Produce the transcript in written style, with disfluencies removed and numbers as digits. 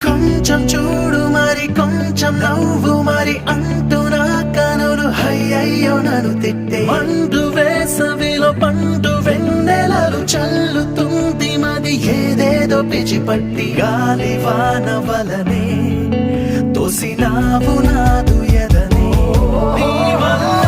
కొంచెం చూడు మరి కొంచెం నవ్వు మరి అంటూ నా కనులు అయ్యయ్యో నన్ను తిట్టే మండు వేసవిలో పండు వెన్నెలలు చల్లుతుంది మది ఏదేదో పిచ్చిపట్టి గాలి వాన వలనే తోసినావు నాదు ఎదనే నీ వల్ల